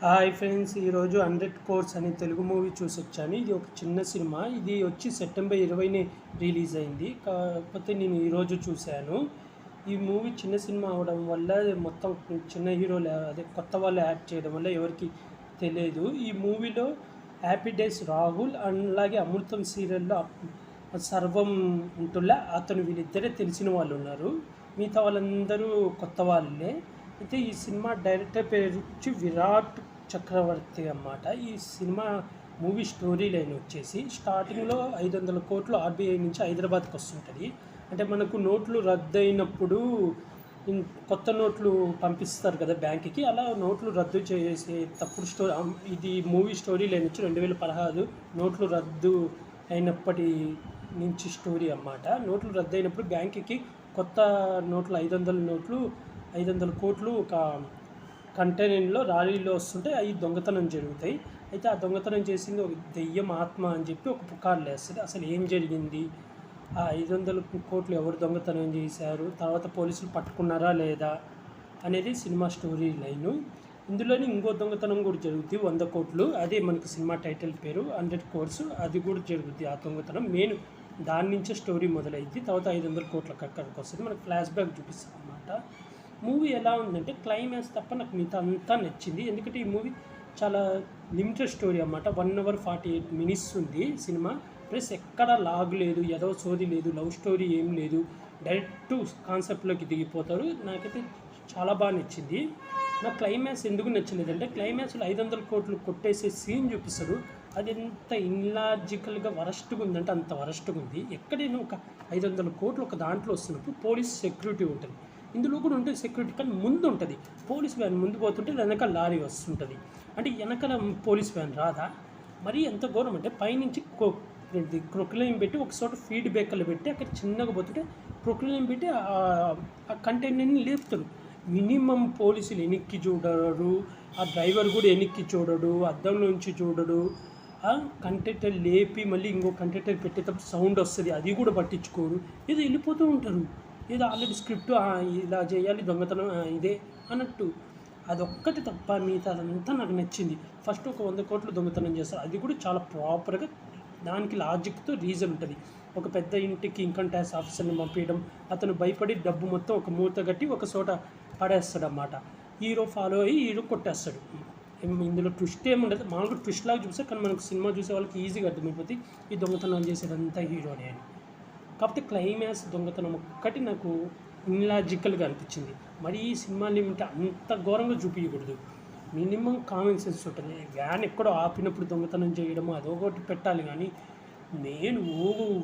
Hi friends, ఈరోజు 100 course అనే Telugu movie చూసొచ్చాను. ఇది ఒక చిన్న సినిమా. ఇది వచ్చి సెప్టెంబర్ 20ని రిలీజ్ అయింది. కాకపోతే నేను ఈరోజు చూశాను. ఈ మూవీ చిన్న సినిమా అవడం వల్ల మొత్తం చిన్న హీరోలు అదే కొత్త వాళ్ళు యాక్ట్ చేయడం వల్ల ఎవరికి తెలియదు. ఈ మూవీలో హ్యాపీ డేస్ రాహుల్ అండ్ అలాగే అమృతం సీరియల్లో సర్వం ఉంటుల్లా అతను వీళ్ళిద్దరే తెలిసిన వాళ్ళు ఉన్నారు. మిగతా వాళ్ళందరూ కొత్త వాళ్ళే. అయితే ఈ సినిమా డైరెక్టర్ పేరు వచ్చి విరాట్ చక్రవర్తి అన్నమాట. ఈ సినిమా మూవీ స్టోరీ లైన్ వచ్చేసి స్టార్టింగ్లో 500 కోట్లు ఆర్బీఐ నుంచి హైదరాబాద్కి వస్తుంటుంది. అంటే మనకు నోట్లు రద్దయినప్పుడు కొత్త నోట్లు పంపిస్తారు కదా బ్యాంక్కి, అలా నోట్లు రద్దు చేసే తప్పుడు స్టోరీ. ఇది మూవీ స్టోరీ లైన్ వచ్చి 2016 నోట్లు రద్దు అయినప్పటి నుంచి స్టోరీ అన్నమాట. నోట్లు రద్దు అయినప్పుడు బ్యాంక్కి కొత్త నోట్లు 500 కోట్లు ఒక కంటైనర్లో లారీలో వస్తుంటే అవి దొంగతనం జరుగుతాయి. అయితే ఆ దొంగతనం చేసింది ఒక దెయ్యం ఆత్మ అని చెప్పి ఒక పుకార్లు వేస్తుంది. అసలు ఏం జరిగింది, ఆ 500 కోట్లు ఎవరు దొంగతనం చేశారు, తర్వాత పోలీసులు పట్టుకున్నారా లేదా అనేది సినిమా స్టోరీ లైను. ఇందులోని ఇంకో దొంగతనం కూడా జరుగుతుంది, 100 కోట్లు. అదే మనకి సినిమా టైటిల్ పేరు 100 కోర్స్. అది కూడా జరుగుతుంది. ఆ దొంగతనం మెయిన్ దాని నుంచే స్టోరీ మొదలైద్ది. తర్వాత 500 కోట్లకు అక్కడికి వస్తుంది. మనకి ఫ్లాష్ బ్యాక్ చూపిస్తుంది అన్నమాట. మూవీ ఎలా ఉందంటే క్లైమాక్స్ తప్ప నాకు మిగతా అంతా నచ్చింది. ఎందుకంటే ఈ మూవీ చాలా లిమిటెడ్ స్టోరీ అన్నమాట. 1 hour 48 minutes ఉంది సినిమా. ప్లస్ ఎక్కడ లాగ్ లేదు, ఏదో సోది లేదు, లవ్ స్టోరీ ఏం లేదు, డైరెక్ట్ కాన్సెప్ట్లోకి దిగిపోతారు. నాకైతే చాలా బాగా నచ్చింది. నాకు క్లైమాక్స్ ఎందుకు నచ్చలేదంటే క్లైమాక్స్లో 500 కోట్లు కొట్టేసే సీన్ చూపిస్తారు. అది ఎంత ఇన్లాజికల్గా వరస్ట్గా ఉందంటే అంత వరస్ట్గా ఉంది. ఎక్కడైనా ఒక 500 కోట్లు ఒక దాంట్లో వస్తున్నప్పుడు పోలీస్ సెక్యూరిటీ ఉంటుంది, ఇందులో కూడా ఉంటుంది సెక్యూరిటీ, కానీ ముందు ఉంటుంది పోలీస్ వ్యాన్. ముందు పోతుంటే వెనకాల లారీ వస్తుంటుంది. అంటే వెనకాల పోలీస్ వ్యాన్ రాదా? మరీ ఎంత ఘోరం అంటే పైనుంచి క్రొక్లైన్ పెట్టి ఒక చోట ఫీడ్ బ్రేకర్లు పెట్టి అక్కడ చిన్నగా పోతుంటే క్రొక్లైన్ పెట్టి ఆ కంటైనర్ని లేపుతారు. మినిమం పోలీసులు వెనక్కి చూడరు, ఆ డ్రైవర్ కూడా వెనక్కి చూడడు, అద్దం నుంచి చూడడు. ఆ కంటైనర్ లేపి మళ్ళీ ఇంకో కంటైనర్ పెట్టేటప్పుడు సౌండ్ వస్తుంది, అది కూడా పట్టించుకోరు. ఏదో వెళ్ళిపోతూ ఉంటారు. ఏదో ఆల్రెడీ స్క్రిప్ట్ ఇలా చేయాలి దొంగతనం ఇదే అన్నట్టు. అదొక్కటి తప్ప మిగతా అదంతా నాకు నచ్చింది. ఫస్ట్ ఒక 100 కోట్లు దొంగతనం చేస్తారు, అది కూడా చాలా ప్రాపర్గా దానికి లాజిక్తో రీజన్ ఉంటుంది. ఒక పెద్ద ఇంటికి ఇన్కమ్ ట్యాక్స్ ఆఫీసర్ని పంపించడం, అతను భయపడి డబ్బు మొత్తం ఒక మూత కట్టి ఒక చోట పడేస్తాడు అన్నమాట. హీరో ఫాలో అయ్యి హీరో కొట్టేస్తాడు. ఇందులో ట్విస్ట్ ఏముండదు, మామూలుగా ట్విస్ట్ లాగా చూస్తే, కానీ మనకు సినిమా చూసే వాళ్ళకి ఈజీగా అర్థమైపోతుంది ఈ దొంగతనం చేసేదంతా హీరోనే అని. కాకపోతే క్లైమాక్స్ దొంగతనం ఒక్కటి నాకు ఇన్లాజికల్గా అనిపించింది. మరి ఈ సినిమాని ఉంటే అంత ఘోరంగా చూపించకూడదు. మినిమం కామన్ సెన్స్ ఉంటుంది. వ్యాన్ ఎక్కడో ఆపినప్పుడు దొంగతనం చేయడము అదొకటి పెట్టాలి, కానీ నేను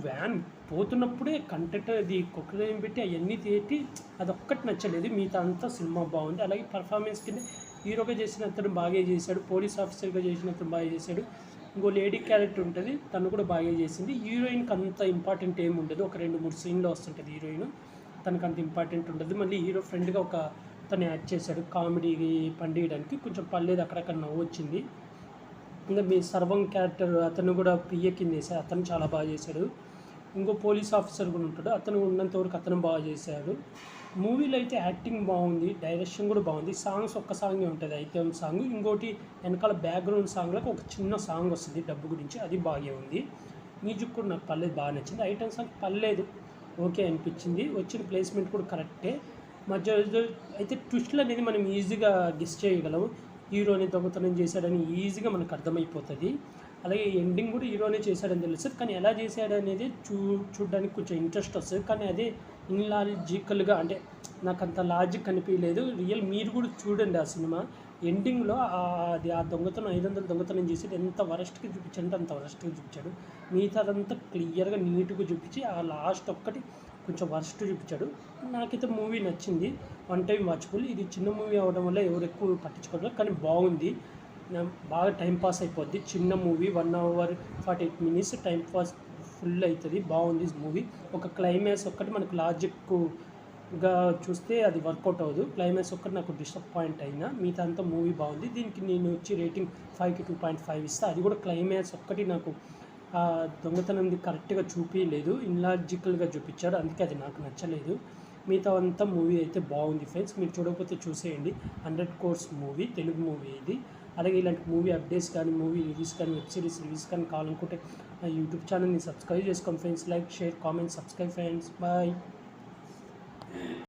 వ్యాన్ పోతున్నప్పుడే కంటెంట్ అది కొక్కలేం పెట్టి అవన్నీ తీసి అదొక్కటి నచ్చలేదు. మిగతా అంతా సినిమా బాగుంది. అలాగే పర్ఫార్మెన్స్ కింద హీరోగా చేసిన అతను బాగా చేశాడు, పోలీస్ ఆఫీసర్గా చేసిన అతను బాగా చేశాడు, ఇంకో లేడీ క్యారెక్టర్ ఉంటుంది తను కూడా బాగా చేసింది. హీరోయిన్కి అంత ఇంపార్టెంట్ ఏమి ఉండదు, ఒక 2-3 సీన్లో వస్తుంటుంది హీరోయిన్, తనకు అంత ఇంపార్టెంట్ ఉండదు. మళ్ళీ హీరో ఫ్రెండ్గా ఒక తను యాడ్ చేశాడు కామెడీ పండియడానికి, కొంచెం పర్లేదు, అక్కడక్కడ నవ్వు వచ్చింది. ఇంకా మీ సర్వం క్యారెక్టర్ అతను కూడా పిఏ కింద వేశాడు, అతను చాలా బాగా చేశాడు. ఇంకో పోలీస్ ఆఫీసర్ కూడా ఉంటాడు, అతను ఉన్నంతవరకు అతను బాగా చేశాడు. మూవీలో అయితే యాక్టింగ్ బాగుంది, డైరెక్షన్ కూడా బాగుంది. సాంగ్స్ ఒక్క సాంగే ఉంటుంది, ఐటమ్ సాంగ్. ఇంకోటి వెనకాల బ్యాక్గ్రౌండ్ సాంగ్లకు ఒక చిన్న సాంగ్ వస్తుంది డబ్బు గురించి, అది బాగా ఉంది. మ్యూజిక్ కూడా నాకు పర్లేదు, బాగా నచ్చింది. ఐటమ్ సాంగ్ పర్లేదు, ఓకే అనిపించింది. వచ్చిన ప్లేస్మెంట్ కూడా కరెక్టే. మధ్య అయితే ట్విస్ట్లు అనేది మనం ఈజీగా గెస్ చేయగలం. హీరోని దొంగతనం చేశాడని ఈజీగా మనకు అర్థమైపోతుంది. అలాగే ఎండింగ్ కూడా హీరోనే చేశాడని తెలుస్తుంది, కానీ ఎలా చేశాడు అనేది చూడడానికి కొంచెం ఇంట్రెస్ట్ వస్తుంది. కానీ అదే ఇన్లాజికల్గా, అంటే నాకు అంత లాజిక్ అనిపించలేదు. మీరు కూడా చూడండి ఆ సినిమా. ఎండింగ్లో అది ఆ దొంగతనం 500 దొంగతనం చేసి ఎంత వరస్ట్గా చూపించాడంటే అంత వరస్ట్గా చూపించాడు. మిగతాదంతా క్లియర్గా నీట్గా చూపించి ఆ లాస్ట్ ఒక్కటి కొంచెం వరస్ట్ చూపించాడు. నాకైతే మూవీ నచ్చింది, 1 time వాచబుల్. ఇది చిన్న మూవీ అవడం వల్ల ఎవరు ఎక్కువ పట్టించుకోవడం, కానీ బాగుంది, బాగా టైంపాస్ అయిపోద్ది. చిన్న movie 1 hour 48 minutes time pass full అవుతుంది. బాగుంది మూవీ. ఒక క్లైమాక్స్ ఒక్కటి మనకు లాజిక్గా చూస్తే అది వర్కౌట్ అవ్వదు. క్లైమాక్స్ ఒక్కటి నాకు డిసప్పాయింట్ అయినా, మిగతా అంతా మూవీ బాగుంది. దీనికి నేను వచ్చి రేటింగ్ 5కి 2.5 ఇస్తాను. అది కూడా క్లైమాక్స్ ఒక్కటి నాకు దొంగతనంది కరెక్ట్గా చూపించలేదు, ఇన్లాజికల్గా చూపించాడు, అందుకే అది నాకు నచ్చలేదు. మిగతా అంతా మూవీ అయితే బాగుంది ఫ్రెండ్స్. మీరు చూడకపోతే చూసేయండి. 100 Crores మూవీ, తెలుగు మూవీ ఇది. అలాగే ఇలాంటి మూవీ అప్డేట్స్ కానీ, మూవీ రివ్యూస్ కానీ, వెబ్ సిరీస్ రివ్యూస్ కానీ కావాలనుకుంటే నా యూట్యూబ్ ఛానల్ని సబ్స్క్రైబ్ చేసుకోండి friends. Like, share, comment, subscribe friends. Bye.